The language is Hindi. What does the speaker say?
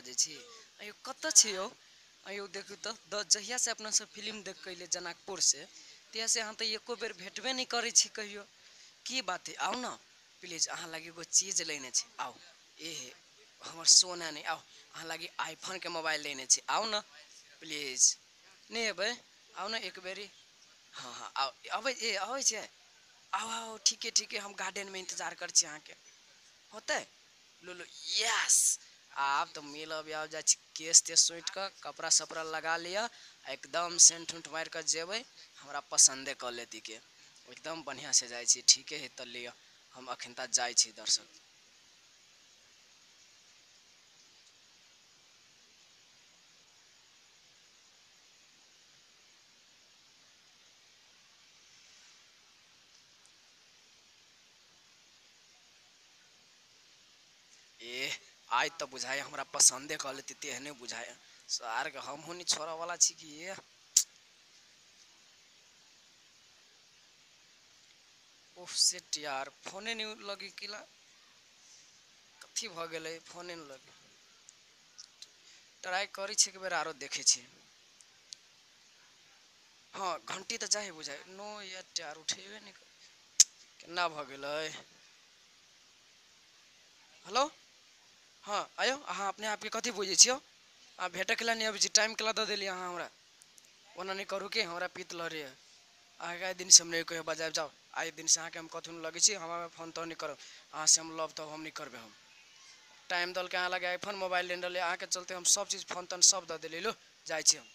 बजे छी अयो कत छी यो अयो देखू तो जहिया से अपना सब फिल्म देख के जनकपुर से तहिया से अहाँ तो एको बेर भेटबे नहीं करे छी कहियो की बात है आओ ना प्लीज अहाँ लगे एगो चीज लेने छी आओ ए हमर सोना नहीं आओ अहाँ लगे आईफोन के मोबाइल लेने छी आओ ना प्लीज नहीं अबे आओ ना एक बेरी हाँ हाँ आओ अबे ए अबै छै आओ आओ ठीक है हम गार्डन में इंतजार कर छी अहाँ के होते लो लो यस आप तो मिलब आ जा केस तेस सोट कर कपड़ा सपड़ा लगा लिया एकदम सेंट उंट मार कर जेबे हमरा पसंदे कर लेती के एकदम बढ़िया से जाए छी ठीक है तो लिया हम अखन तक जाए छी दर्शक ए आज तो बुझाए हमरा पसंदे कर लेती तेहने बुझाए सार के हम नहीं छोड़ा वाला छी कि ये ओह सेट यार फोने नहीं लगी किला कथी भ गेलै फोने नहीं लगी ट्राई करी छी एक बेर आरो देखे छी हाँ घंटी तो जाए बुझाए नो यार उठेबे नहीं केना भ गेलै हेलो हाँ आयो अहाँ अपने आप के कथी बुझे छियो आ भेटे के नहीं अभी टाइम केला दे दिली अहाँ हमरा ओना नहीं करू के हमरा पीत लहरे आगे दिन से हम नहीं कहे बजाय जाओ आइ दिन से अहाँ के हम कथू नहीं लगे छी हम फोन तो नहीं करब अहाँ से हम लव तो हम नहीं करबे हम टाइम दल के अहाँ लगे आईफोन मोबाइल लेने रहे अहाँ के चलते हम सब चीज फोन तोन सब दे दिली लो जाए छी हम